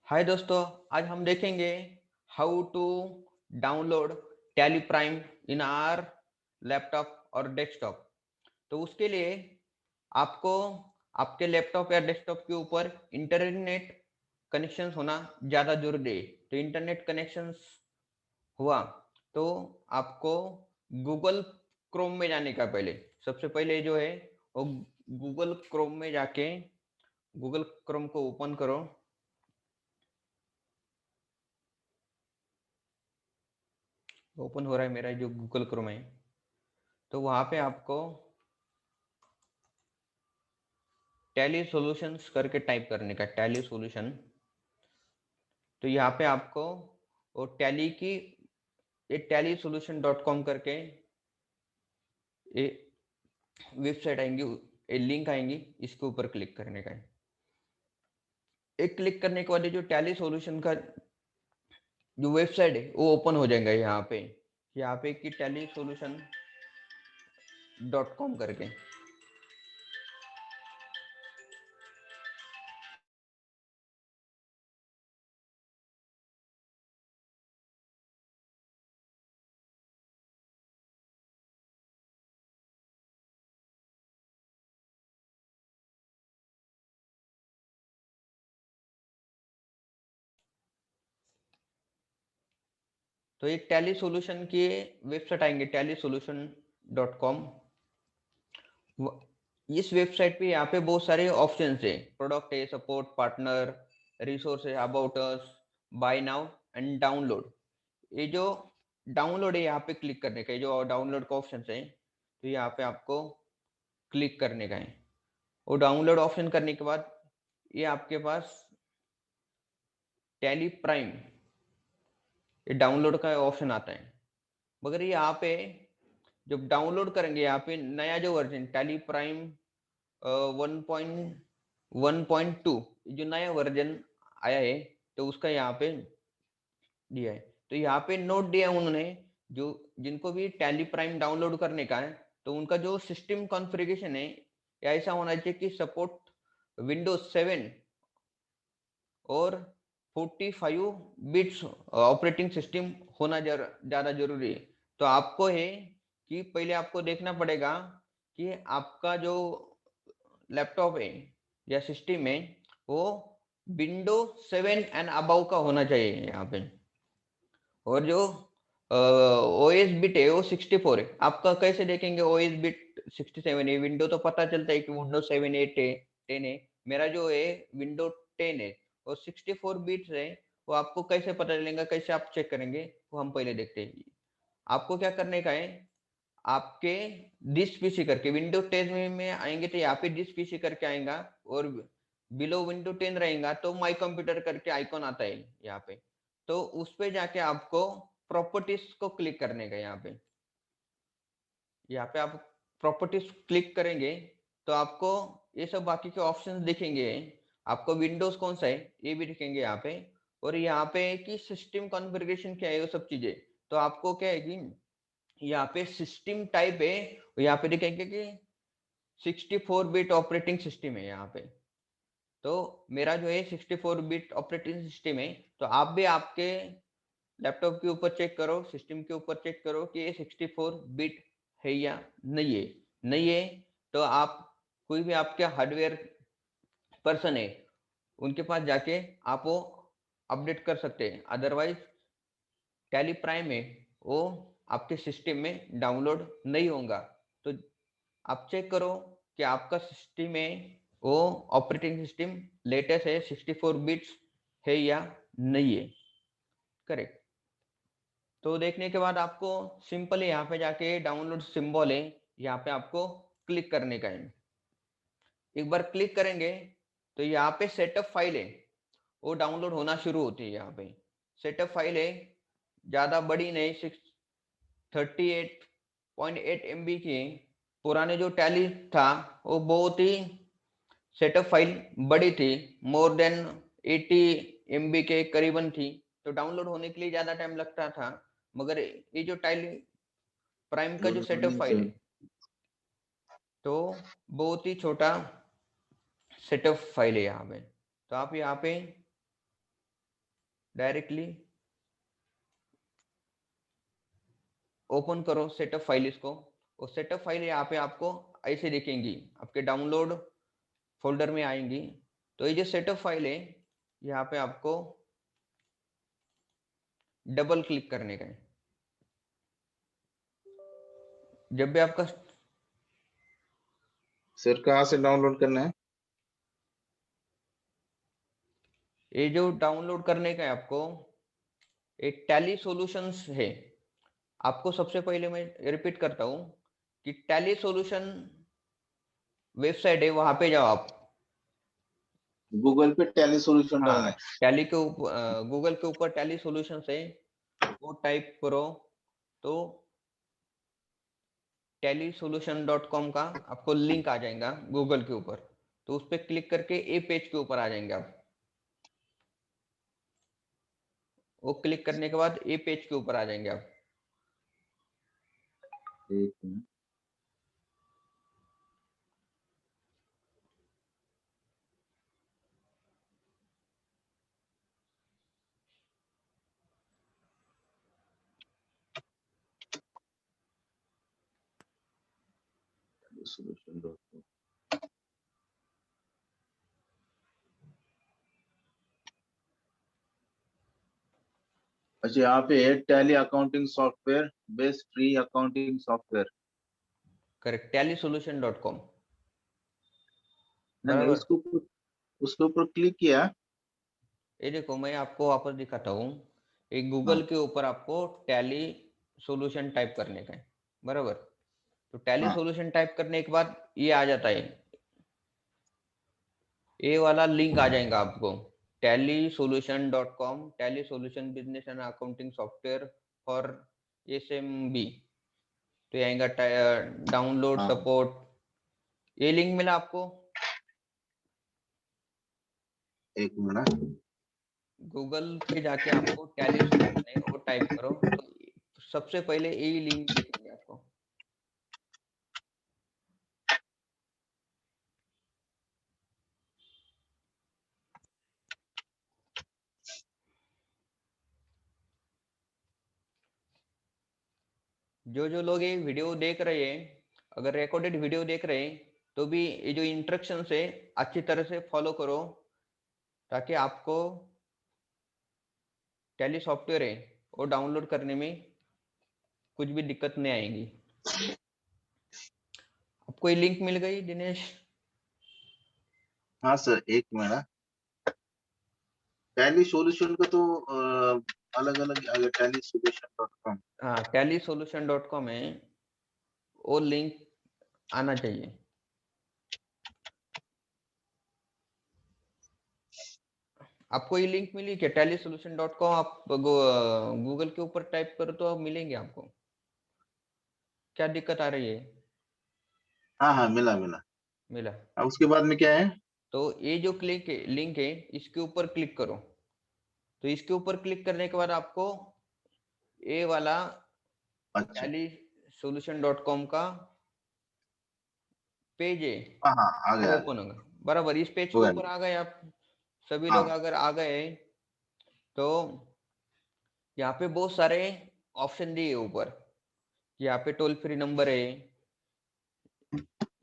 हाय दोस्तों, आज हम देखेंगे how to download Tally Prime in our laptop और डेस्कटॉप। तो उसके लिए आपको आपके लैपटॉप या डेस्कटॉप के ऊपर इंटरनेट कनेक्शन होना ज़्यादा जरूरी है। तो इंटरनेट कनेक्शंस हुआ तो आपको गूगल क्रोम में जाने का पहले सबसे पहले जो है वो गूगल क्रोम में जाके गूगल क्रोम को ओपन करो। ओपन हो रहा है मेरा जो गूगल क्रोम है। तो वहां पे आपको टैली सॉल्यूशंस करके टाइप करने का, टैली सॉल्यूशन। तो यहाँ पे आपको वो टैली की ये टैली सॉल्यूशन डॉट कॉम करके ये वेबसाइट आएंगी, ये लिंक आएंगी, इसके ऊपर क्लिक करने का है। एक क्लिक करने के बाद ये जो टैली सॉल्यूशन का जो वेबसाइट है वो ओपन हो जाएगा यहाँ पे कि टैली सॉल्यूशन डॉट कॉम करके। तो एक टैली सॉल्यूशन की वेबसाइट आएंगे, टैली सॉल्यूशन डॉट कॉम। इस वेबसाइट पे यहाँ पे बहुत सारे ऑप्शन है, प्रोडक्ट है, सपोर्ट, पार्टनर, रिसोर्स है, about us, buy now and download. ये जो डाउनलोड है यहाँ पे क्लिक करने का, ये जो डाउनलोड का ऑप्शन है तो यहाँ पे आपको क्लिक करने का है। वो डाउनलोड ऑप्शन करने के बाद ये आपके पास टैली प्राइम ये डाउनलोड का ऑप्शन आता है। मगर ये यहाँ पे जब डाउनलोड करेंगे यहाँ पे नया जो वर्जन टैली प्राइम 1.1.2 जो नया वर्जन आया है तो उसका यहाँ पे दिया है। तो यहाँ पे नोट दिया उन्होंने, जो जिनको भी टैली प्राइम डाउनलोड करने का है तो उनका जो सिस्टम कॉन्फ़िगरेशन है या ऐसा होना चाहिए कि सपोर्ट विंडोज 7 और 45 बिट्स ऑपरेटिंग सिस्टम होना ज़्यादा जरूरी है। तो आपको है कि पहले आपको देखना पड़ेगा कि आपका जो लैपटॉप है या सिस्टम है वो विंडो 7 एंड अबव का होना चाहिए यहाँ पे। और जो ओएस बिट है वो 64 है। आपका कैसे देखेंगे ओएस बिट 67 है? विंडो तो पता चलता है कि विंडो 7 है, 10 है। मेरा जो है विंडो 10 है और 64 बिट्स है। वो आपको कैसे पता चलेगा, कैसे आप चेक करेंगे, वो हम पहले देखते हैं। आपको क्या करने का है, आपके दिस पीसी करके विंडो 10 में आएंगे तो यहाँ पे दिस पीसी करके आएगा, और बिलो विंडो 10 रहेगा तो माई कंप्यूटर करके आइकॉन आता है यहाँ पे। तो उस पे जाके आपको प्रॉपर्टीज को क्लिक करने का। यहाँ पे आप प्रॉपर्टीज क्लिक करेंगे तो आपको ये सब बाकी के ऑप्शंस दिखेंगे। आपको विंडोज कौन सा है ये भी दिखेंगे यहाँ पे। और यहाँ पे कि सिस्टम कॉन्फ़िगरेशन क्या है वो सब चीजें। तो आपको क्या है कि यहाँ पे सिस्टम टाइप है, यहाँ पे देखेंगे कि 64 बिट ऑपरेटिंग सिस्टम है यहाँ पे। तो मेरा जो है 64 बिट ऑपरेटिंग सिस्टम है। तो आप भी आपके लैपटॉप के ऊपर चेक करो, सिस्टम के ऊपर चेक करो कि ये 64 बिट है या नहीं है। नहीं है तो आप कोई भी आपके हार्डवेयर पर्सन है उनके पास जाके आप वो अपडेट कर सकते हैं। अदरवाइज टैली प्राइम है वो आपके सिस्टम में डाउनलोड नहीं होगा। तो आप चेक करो कि आपका सिस्टम में वो ऑपरेटिंग सिस्टम लेटेस्ट है, 64 बिट्स है या नहीं है। करेक्ट। तो देखने के बाद आपको सिंपल यहाँ पे जाके डाउनलोड सिंबल है, यहाँ पे आपको क्लिक करने का है। एक बार क्लिक करेंगे तो यहाँ पे सेटअप फाइल है वो डाउनलोड होना शुरू होती है। यहाँ पे सेटअप फाइल है, ज़्यादा बड़ी नहीं, 38.8 MB की। पुराने जो टैली था वो बहुत ही सेटअप फाइल बड़ी थी, मोर देन 80 MB के करीबन थी। तो डाउनलोड होने के लिए ज़्यादा टाइम लगता था। मगर ये जो टैली प्राइम का जो सेटअप फाइल है तो बहुत ही छोटा सेटअप फाइल है यहाँ पे। तो आप यहाँ पे डायरेक्टली ओपन करो सेटअप फाइल इसको, और सेटअप फाइल यहाँ पे आपको ऐसे दिखेंगी, आपके डाउनलोड फोल्डर में आएंगी। तो ये जो सेटअप फाइल है यहाँ पे आपको डबल क्लिक करने का है। जब भी आपका सर कहाँ से डाउनलोड करना है? ये जो डाउनलोड करने का है आपको, एक टैली सॉल्यूशंस है। आपको सबसे पहले मैं रिपीट करता हूँ कि टैली सॉल्यूशन वेबसाइट है, वहां पे जाओ आप। गूगल पे टैली सॉल्यूशन डालना हाँ, है? टैली के ऊपर गूगल के ऊपर टैली सॉल्यूशंस है, वो टाइप करो तो tellysolution.com का आपको लिंक आ जाएगा गूगल के ऊपर। तो उस पर क्लिक करके ए पेज के ऊपर आ जाएंगे आप। वो क्लिक करने के बाद ए पेज के ऊपर आ जाएंगे आप। एक मिनट। solution.com। अच्छा, यहाँ पे है tally accounting software, best free accounting software. Correct, tellysolution.com। मैंने बराबर। उसके ऊपर क्लिक किया। ये देखो मैं आपको वापस दिखाता हूँ। एक गूगल हाँ के ऊपर आपको टैली सॉल्यूशन टाइप करने का है, बराबर। तो टैली हाँ सॉल्यूशन टाइप करने के बाद ये आ जाता है, ये वाला लिंक आ जाएगा आपको, tellysolution.com, tally solution business and accounting software for SMB। तो ये आएगा डाउनलोड हाँ। सपोर्ट। ये लिंक मिला आपको? एक मिनट। गूगल पे जाके आपको टैली सॉल्यूशन है वो टाइप करो तो सबसे पहले यही लिंक दिखेंगे आपको। जो लोग ये वीडियो देख रहे हैं, अगर रिकॉर्डेड वीडियो देख रहे हैं, तो भी ये जो इंस्ट्रक्शंस है अच्छी तरह से फॉलो करो, ताकि आपको टैली सॉफ्टवेयर है वो डाउनलोड करने में कुछ भी दिक्कत नहीं आएगी। आपको ये लिंक मिल गई दिनेश? हाँ सर, एक मिनट। टैली सॉल्यूशन का तो अलग अलग टैली solution.com। हाँ, tellysolution.com है, वो लिंक आना चाहिए। आपको ये लिंक मिली क्या tellysolution.com? आप गूगल के ऊपर टाइप करो तो अब मिलेंगे आपको। क्या दिक्कत आ रही है? हाँ हाँ, मिला मिला। मिला। अब उसके बाद में क्या है? तो ये जो लिंक है इसके ऊपर क्लिक करो। तो इसके ऊपर क्लिक करने के बाद आपको ये वाला अच्छा। tellysolution.com का पेज है हाँ हाँ, आ वो गया आ गया। ओपन होगा, बराबर। इस पेज हो के गया। ऊपर आ गए आप सभी लोग। हाँ। अगर आ गए तो यहाँ पे बहुत सारे ऑप्शन दिए ऊपर। यहाँ पे टोल फ्री नंबर है,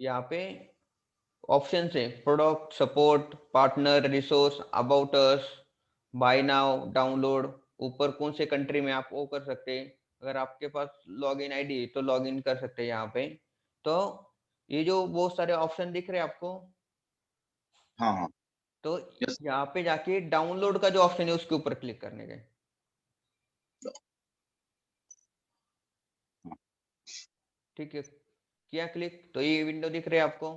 यहाँ पे ऑप्शन है product support, partner, resource, about us, buy now, download. ऊपर कौन से कंट्री में आप वो कर सकते हैं। अगर आपके पास लॉगिन आईडी है तो लॉगिन कर सकते हैं यहाँ पे। तो ये जो बहुत सारे ऑप्शन दिख रहे हैं आपको, हाँ हाँ। तो यस। यहाँ पे जाके डाउनलोड का जो ऑप्शन है उसके ऊपर क्लिक करने का। ठीक है, किया क्लिक तो ये विंडो दिख रही है आपको।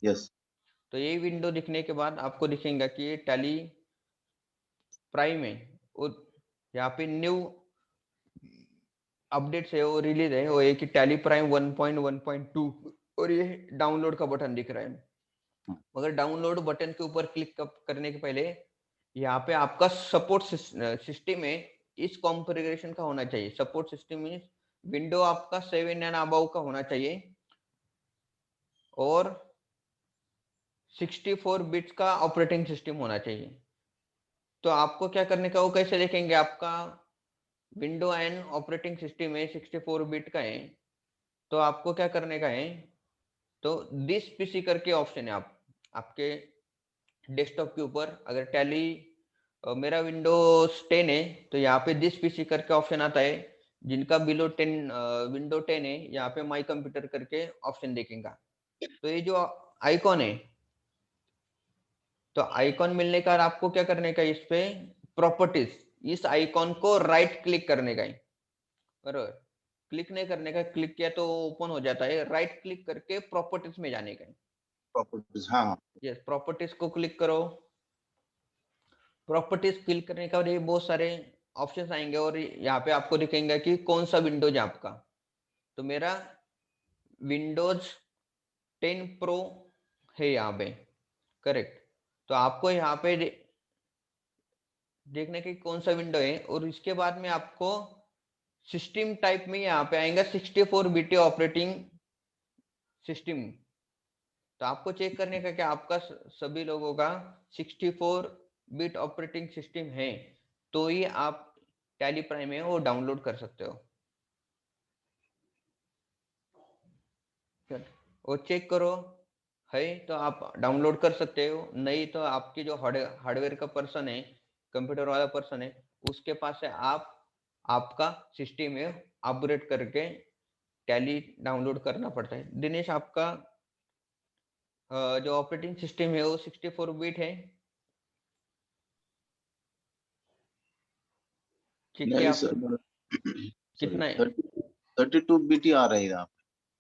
यस। तो ये विंडो दिखने के बाद आपको दिखेगा कि ये टैली प्राइम है, वो यहाँ पे न्यू अपडेट्स है वो रिलीज है, वो एक कि टैली प्राइम 1.1.2, और ये डाउनलोड का बटन दिख रहा है। मगर डाउनलोड बटन के ऊपर क्लिक करने के पहले यहाँ पे आपका सपोर्ट सिस्टम है इस कॉन्फ़िगरेशन का होना चाहिए। सपोर्ट सिस्टम मींस विंडो आपका 7 एंड अबव का होना चाहिए, और 64 बिट्स का ऑपरेटिंग सिस्टम होना चाहिए। तो आपको क्या करने का, वो कैसे देखेंगे, आपका विंडो एन ऑपरेटिंग सिस्टम है 64 बिट का है, तो आपको क्या करने का है, तो दिस पीसी करके ऑप्शन है, आप आपके डेस्कटॉप के ऊपर अगर टैली मेरा विंडोज 10 है तो यहाँ पे दिस पीसी करके ऑप्शन आता है, जिनका बिलो 10 विंडो 10 है यहाँ पे माई कंप्यूटर करके ऑप्शन देखेगा। तो ये जो आइकॉन है, तो आइकॉन मिलने का आपको क्या करने का, इस पे प्रॉपर्टीज, इस आइकॉन को राइट क्लिक करने का है, बरोबर, क्लिक नहीं करने का, क्लिक किया तो ओपन हो जाता है, राइट क्लिक करके प्रॉपर्टीज में जाने का है। प्रॉपर्टीज, हाँ। यस, प्रॉपर्टीज को क्लिक करो। प्रॉपर्टीज क्लिक करने का, और ये बहुत सारे ऑप्शंस आएंगे और यहाँ पे आपको दिखेंगे कि कौन सा विंडोज है आपका। तो मेरा विंडोज 10 प्रो है यहाँ पे, करेक्ट। तो आपको यहाँ पे देखने की कौन सा विंडो है, और इसके बाद में आपको सिस्टम टाइप में यहाँ पे आएगा 64 बिट ऑपरेटिंग सिस्टम। तो आपको चेक करने का कि आपका सभी लोगों का 64 बिट ऑपरेटिंग सिस्टम है, तो ये आप टैली प्राइम में वो डाउनलोड कर सकते हो। वो चेक करो है तो आप डाउनलोड कर सकते हो, नहीं तो आपकी जो हार्डवेयर का पर्सन है, कंप्यूटर वाला पर्सन है, उसके पास से आप आपका सिस्टम है अपग्रेड करके टैली डाउनलोड करना पड़ता है। दिनेश, आपका जो ऑपरेटिंग सिस्टम है वो 64 बिट है? चेक किया नहीं आपने? सर, सॉरी, कितना है? 32 बीटी आ रही है।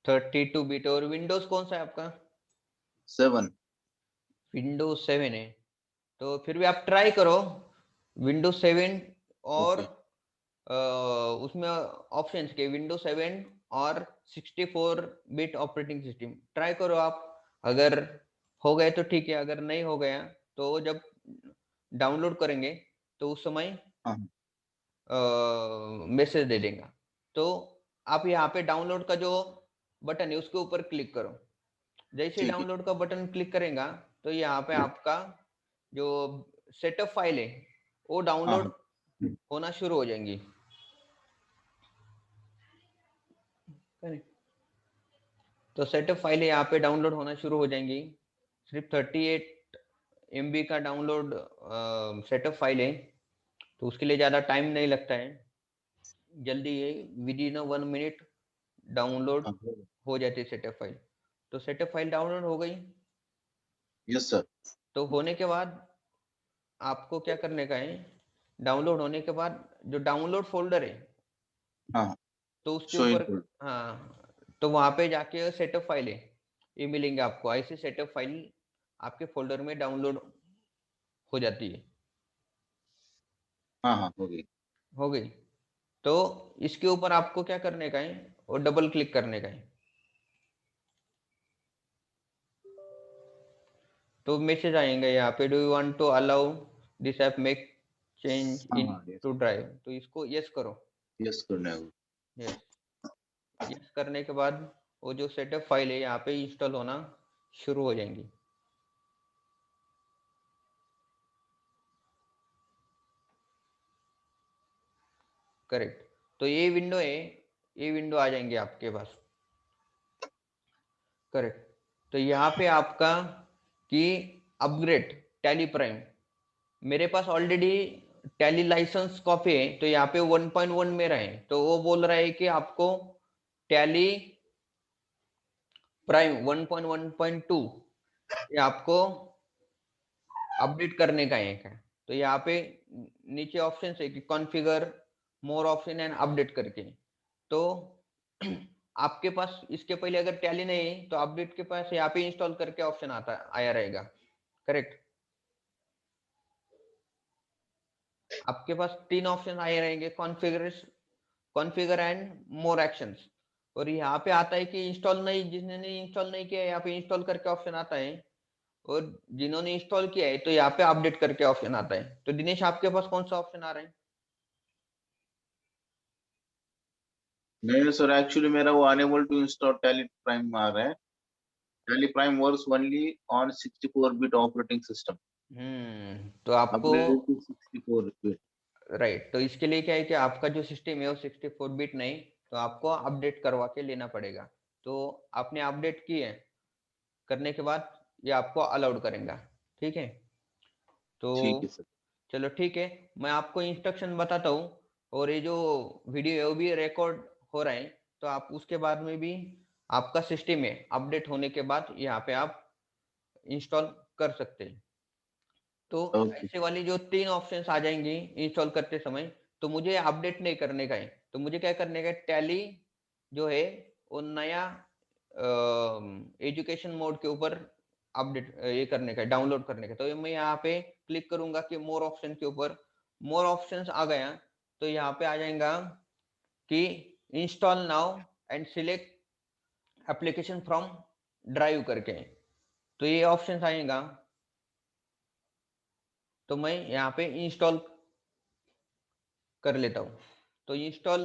32 बिट। और विंडोज कौन सा है आपका? 7। विंडोज 7 है, तो फिर भी आप ट्राई करो विंडोज 7, और ओके। उसमें ऑप्शंस के विंडोज 7 और 64 बिट ऑपरेटिंग सिस्टम ट्राई करो आप। अगर हो गए तो ठीक है, अगर नहीं हो गया तो जब डाउनलोड करेंगे तो उस समय हाँ, मैसेज दे देगा। तो आप यहाँ पे डाउनलोड का जो बटन है उसके ऊपर क्लिक करो। जैसे ही ठीक है। डाउनलोड का बटन क्लिक करेगा तो यहाँ पे आपका जो सेटअप फाइल है वो हाँ, डाउनलोड हाँ, होना शुरू हो जाएंगी। तो सेटअप फाइल यहाँ पे डाउनलोड होना शुरू हो जाएंगी। सिर्फ 38 MB का डाउनलोड सेटअप फाइल है, तो उसके लिए ज़्यादा टाइम नहीं लगता है, जल्दी ये विद इन 1 मिनट डाउनलोड हाँ। हो जाती है सेटअप फाइल। तो सेटअप फाइल डाउनलोड हो गई, यस सर। तो होने के बाद आपको क्या करने का है, डाउनलोड होने के बाद जो डाउनलोड फोल्डर है हाँ, तो उसके शो ऊपर, इन। हाँ, तो वहां पे जाके सेटअप फाइल है ये मिलेंगे आपको, ऐसे सेटअप फाइल आपके फोल्डर में डाउनलोड हो जाती है। हाँ, हाँ, हो गई। हो गई। तो इसके ऊपर आपको क्या करने का है, और डबल क्लिक करने का है, तो मैसेज आएंगे यहाँ पे, do you want to allow this app make change हाँ, इन हाँ, यस। टू ड्राइव, तो इसको यस करो। यस करना है। यस, यस करने के बाद वो जो सेटअप फाइल है यहाँ पे इंस्टॉल होना शुरू हो जाएंगी। करेक्ट। तो ये विंडो है, ये विंडो आ जाएंगे आपके पास। करेक्ट। तो यहाँ पे आपका कि अपग्रेड टैली प्राइम, मेरे पास ऑलरेडी टैली लाइसेंस कॉपी है, तो यहाँ पे 1.1 मेरा है, तो वो बोल रहा है कि आपको टैली प्राइम 1.1.2 ये आपको अपडेट करने का है। तो यहाँ पे नीचे ऑप्शन है कि configure, more option and update करके। तो आपके पास इसके पहले अगर टैली नहीं है तो अपडेट के पास यहाँ पे इंस्टॉल करके ऑप्शन आता आया रहेगा। करेक्ट। आपके पास 3 ऑप्शन आए रहेंगे, कॉन्फ़िगर एंड मोर एक्शंस। और यहाँ पे आता है कि इंस्टॉल नहीं, जिसने इंस्टॉल नहीं किया है यहाँ पे इंस्टॉल करके ऑप्शन आता है, और जिन्होंने इंस्टॉल किया है तो यहाँ पे अपडेट करके ऑप्शन आता है। तो दिनेश, आपके पास कौन सा ऑप्शन आ रहा है? नहीं सर, एक्चुअली मेरा वो unable to install Tally Prime आ रहा है। Tally Prime works only on 64 bit operating system. तो आपको अपग्रेडेड टू 64 बिट। राइट, तो इसके लिए क्या है कि आपका जो सिस्टम है वो 64 बिट नहीं, तो आपको अपडेट करवा के लेना पड़ेगा। तो आपने अपडेट की है, करने के बाद ये आपको अलाउड करेगा। ठीक है, तो ठीक है सर। चलो ठीक है, मैं आपको इंस्ट्रक्शन बताता हूँ, और ये जो वीडियो है वो भी रिकॉर्ड हो रहा है, तो आप उसके बाद में भी आपका सिस्टम है अपडेट होने के बाद यहाँ पे आप इंस्टॉल कर सकते हैं। तो ओके। ऐसे वाली जो 3 ऑप्शंस आ जाएंगी इंस्टॉल करते समय, तो मुझे अपडेट नहीं करने का है, तो मुझे क्या करने का है, टैली जो है वो नया एजुकेशन मोड के ऊपर अपडेट ये करने का है, डाउनलोड करने का। तो ये मैं यहाँ पे क्लिक करूंगा कि मोर ऑप्शन के ऊपर, मोर ऑप्शंस आ गया, तो यहाँ पे आ जाएगा कि install now and select application from drive करके, तो ये ऑप्शन आएगा। तो मैं यहाँ पे इंस्टॉल कर लेता हूँ। तो इंस्टॉल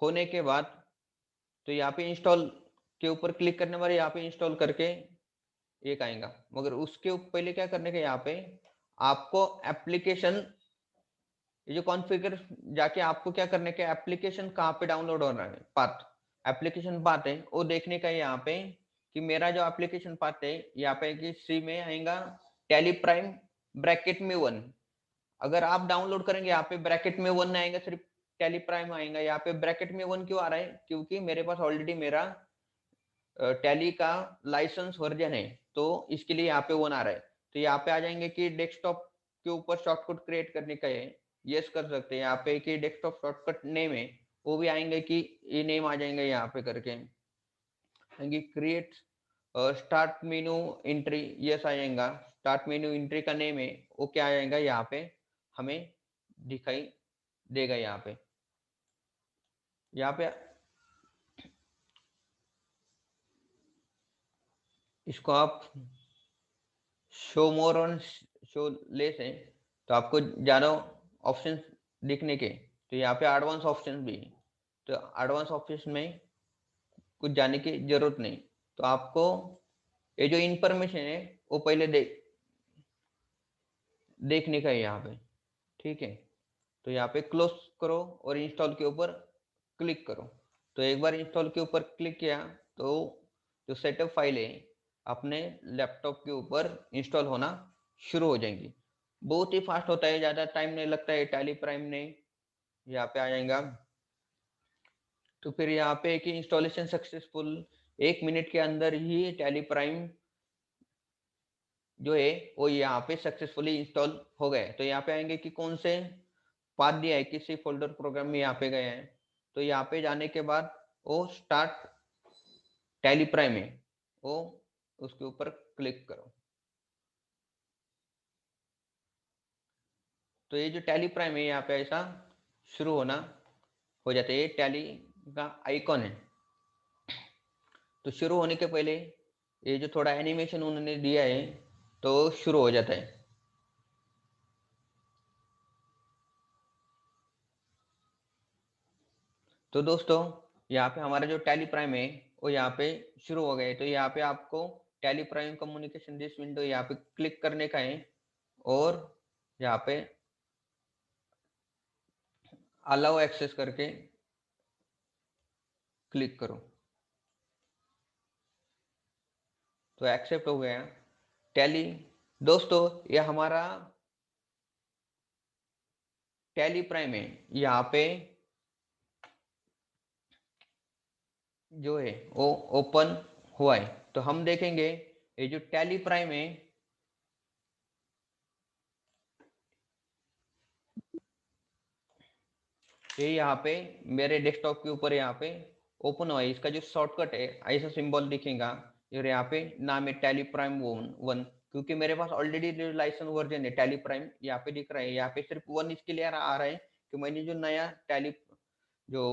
होने के बाद, तो यहाँ पे इंस्टॉल के ऊपर क्लिक करने वाले यहाँ पे इंस्टॉल करके एक आएगा, मगर उसके पहले क्या करने का, यहाँ पे आपको एप्लीकेशन, ये जो कॉन्फ़िगर जाके आपको क्या करने का, एप्लीकेशन कहाँ पे डाउनलोड हो रहा है, पाथ, एप्लीकेशन पाथ है वो देखने का है यहाँ पे, कि मेरा जो एप्लीकेशन पाथ है यहाँ पे कि सी में आएगा टैली प्राइम ब्रैकेट में 1। अगर आप डाउनलोड करेंगे यहाँ पे ब्रैकेट में 1 आएगा, सिर्फ टैली प्राइम आएगा। यहाँ पे ब्रैकेट में 1 क्यों आ रहा है, क्योंकि मेरे पास ऑलरेडी मेरा टैली का लाइसेंस वर्जन है, तो इसके लिए यहाँ पे 1 आ रहा है। तो यहाँ पे आ जाएंगे कि डेस्कटॉप के ऊपर शॉर्टकट क्रिएट करने का है, यस कर सकते हैं। यहाँ पे कि डेस्कटॉप शॉर्टकट नेम है, वो भी आएंगे कि ये नेम आ जाएंगे यहाँ पे करके, create start menu entry, yes आ जाएगा। स्टार्ट मेनू एंट्री का नेम है वो क्या आ जाएगा, यहाँ पे हमें दिखाई देगा। यहाँ पे इसको आप show more on show less है, तो आपको ज्यादा ऑप्शंस दिखने के, तो यहाँ पे एडवांस ऑप्शंस भी है, तो एडवांस ऑप्शन में कुछ जाने की जरूरत नहीं। तो आपको ये जो इंफॉर्मेशन है वो पहले देखने का है यहाँ पे। ठीक है, तो यहाँ पे क्लोज करो और इंस्टॉल के ऊपर क्लिक करो। तो एक बार इंस्टॉल के ऊपर क्लिक किया, तो जो सेटअप फाइल है अपने लैपटॉप के ऊपर इंस्टॉल होना शुरू हो जाएंगी। बहुत ही फास्ट होता है, ज्यादा टाइम नहीं लगता है। टैली प्राइम ने यहाँ पे आ जाएगा, तो फिर यहाँ पे कि इंस्टॉलेशन सक्सेसफुल, 1 मिनट के अंदर ही टैली प्राइम जो है वो यहाँ पे सक्सेसफुली इंस्टॉल हो गए। तो यहाँ पे आएंगे कि कौन से पाथ दिया है, किसी फोल्डर प्रोग्राम में यहाँ पे गए हैं, तो यहाँ पे जाने के बाद वो स्टार्ट टैली प्राइम है, वो उसके ऊपर क्लिक करो। तो ये जो टैली प्राइम है यहाँ पे ऐसा शुरू होना हो जाता है, ये टैली का आइकॉन है। तो शुरू होने के पहले ये जो थोड़ा एनिमेशन उन्होंने दिया है, तो शुरू हो जाता है। तो दोस्तों यहाँ पे हमारा जो टैली प्राइम है वो यहाँ पे शुरू हो गए। तो यहाँ पे आपको tally prime communication this window यहाँ पे क्लिक करने का है, और यहाँ पे अलाउ एक्सेस करके क्लिक करो, तो एक्सेप्ट हो गया टैली। दोस्तों ये हमारा टैली प्राइम है, यहाँ पे जो है वो ओपन हुआ है। तो हम देखेंगे ये जो टैली प्राइम है ये यहाँ पे मेरे डेस्कटॉप के ऊपर यहाँ पे ओपन हुआ है। इसका जो शॉर्टकट है ऐसा सिंबल दिखेगा, और यहाँ पे नाम है टैली प्राइम 1, क्योंकि मेरे पास ऑलरेडी जो लाइसेंस वर्जन है टैली प्राइम यहाँ पे दिख रहा है। यहाँ पे सिर्फ 1 इसके लिए आ रहा है कि मैंने जो नया टैली जो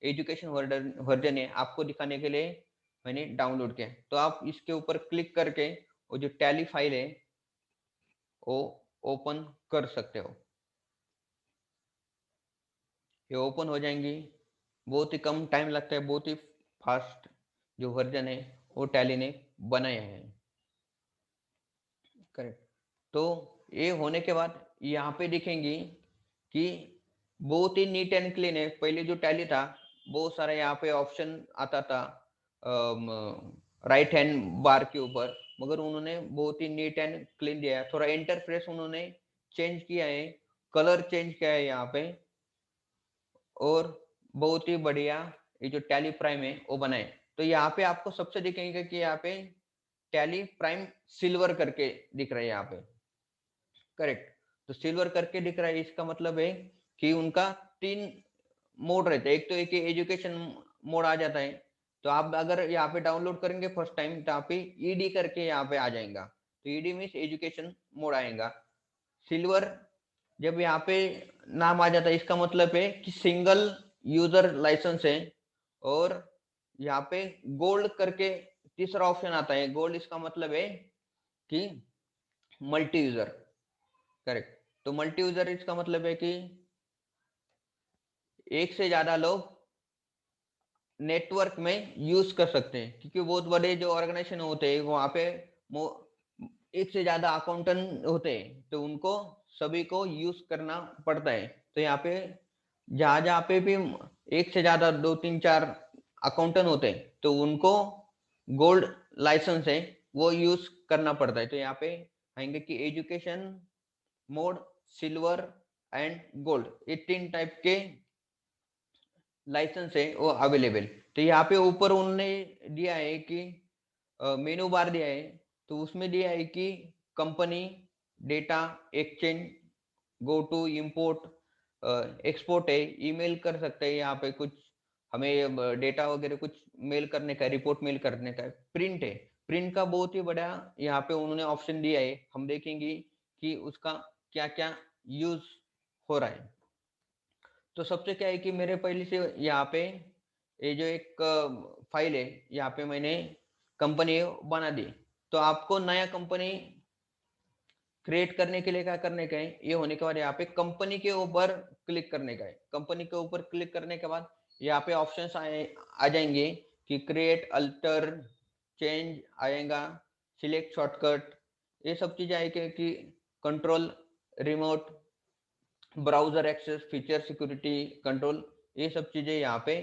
एजुकेशन वर्जन है आपको दिखाने के लिए मैंने डाउनलोड किया। तो आप इसके ऊपर क्लिक करके वो जो टैली फाइल है वो ओपन कर सकते हो, ये ओपन हो जाएंगी। बहुत ही कम टाइम लगता है, बहुत ही फास्ट जो वर्जन है वो टैली ने बनाया है। करेक्ट। तो ये होने के बाद यहाँ पे दिखेंगी कि बहुत ही नीट एंड क्लीन है। पहले जो टैली था बहुत सारा यहाँ पे ऑप्शन आता था राइट हैंड बार के ऊपर, मगर उन्होंने बहुत ही नीट एंड क्लीन दिया है। थोड़ा इंटरफेस उन्होंने चेंज किया है, कलर चेंज किया है यहाँ पे, और बहुत ही बढ़िया ये जो टैली प्राइम है वो बनाए। तो यहाँ पे आपको सबसे दिखेंगे कि यहाँ पे टैली प्राइम सिल्वर करके दिख रहा है यहाँ पे, करेक्ट। तो सिल्वर करके दिख रहा है, इसका मतलब है कि उनका 3 मोड रहते हैं। एक तो एक एजुकेशन मोड आ जाता है, तो आप अगर यहाँ पे डाउनलोड करेंगे फर्स्ट टाइम तो यहाँ पे ईडी करके यहाँ पे आ जाएगा, तो ईडी मीन्स एजुकेशन मोड आएगा। सिल्वर जब यहाँ पे नाम आ जाता है, इसका मतलब है कि सिंगल यूजर लाइसेंस है। और यहाँ पे गोल्ड करके तीसरा ऑप्शन आता है, गोल्ड इसका मतलब है कि मल्टी यूजर, करेक्ट। तो मल्टी यूजर इसका मतलब है कि एक से ज्यादा लोग नेटवर्क में यूज कर सकते हैं, क्योंकि बहुत बड़े जो ऑर्गेनाइजेशन होते हैं वहां पे एक से ज्यादा अकाउंटेंट होते हैं, तो उनको सभी को यूज करना पड़ता है। तो यहाँ पे जहां जहाँ पे भी एक से ज्यादा 2 3 4 अकाउंटेंट होते हैं, तो उनको गोल्ड लाइसेंस है वो यूज करना पड़ता है। तो यहाँ पे आएंगे कि education mode, silver and gold, ये 3 टाइप के लाइसेंस है वो अवेलेबल। तो यहाँ पे ऊपर उन्होंने दिया है कि मेनू बार दिया है, तो उसमें दिया है कि company, data, exchange, go to, import, export है, ईमेल कर सकते हैं यहाँ पे कुछ हमें डेटा वगैरह कुछ मेल करने का, रिपोर्ट मेल करने का, प्रिंट है, प्रिंट का बहुत ही बड़ा यहाँ पे उन्होंने ऑप्शन दिया है। हम देखेंगे कि उसका क्या क्या यूज हो रहा है। तो सबसे क्या है कि मेरे पहले से यहाँ पे ये जो एक फाइल है यहाँ पे मैंने कंपनी बना दी। तो आपको नया कंपनी क्रिएट करने के लिए क्या करने का है, ये होने के बाद यहाँ पे कंपनी के ऊपर क्लिक करने का है। कंपनी के ऊपर क्लिक करने के बाद यहाँ पे ऑप्शंस आ जाएंगे कि क्रिएट, अल्टर, चेंज आएगा, सिलेक्ट शॉर्टकट, ये सब चीजें आएगी कि control, remote, browser access, feature, security control, ये सब चीजें यहाँ पे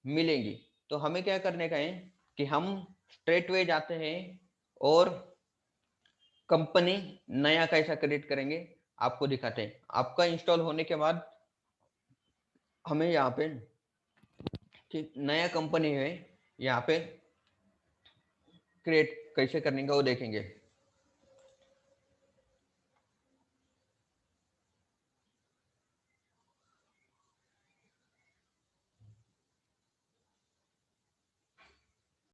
मिलेंगी। तो हमें क्या करने का है कि हम स्ट्रेट वे जाते हैं और कंपनी नया कैसा क्रिएट करेंगे आपको दिखाते हैं। आपका इंस्टॉल होने के बाद हमें यहाँ पे कि नया कंपनी है यहाँ पे क्रिएट कैसे करने का वो देखेंगे।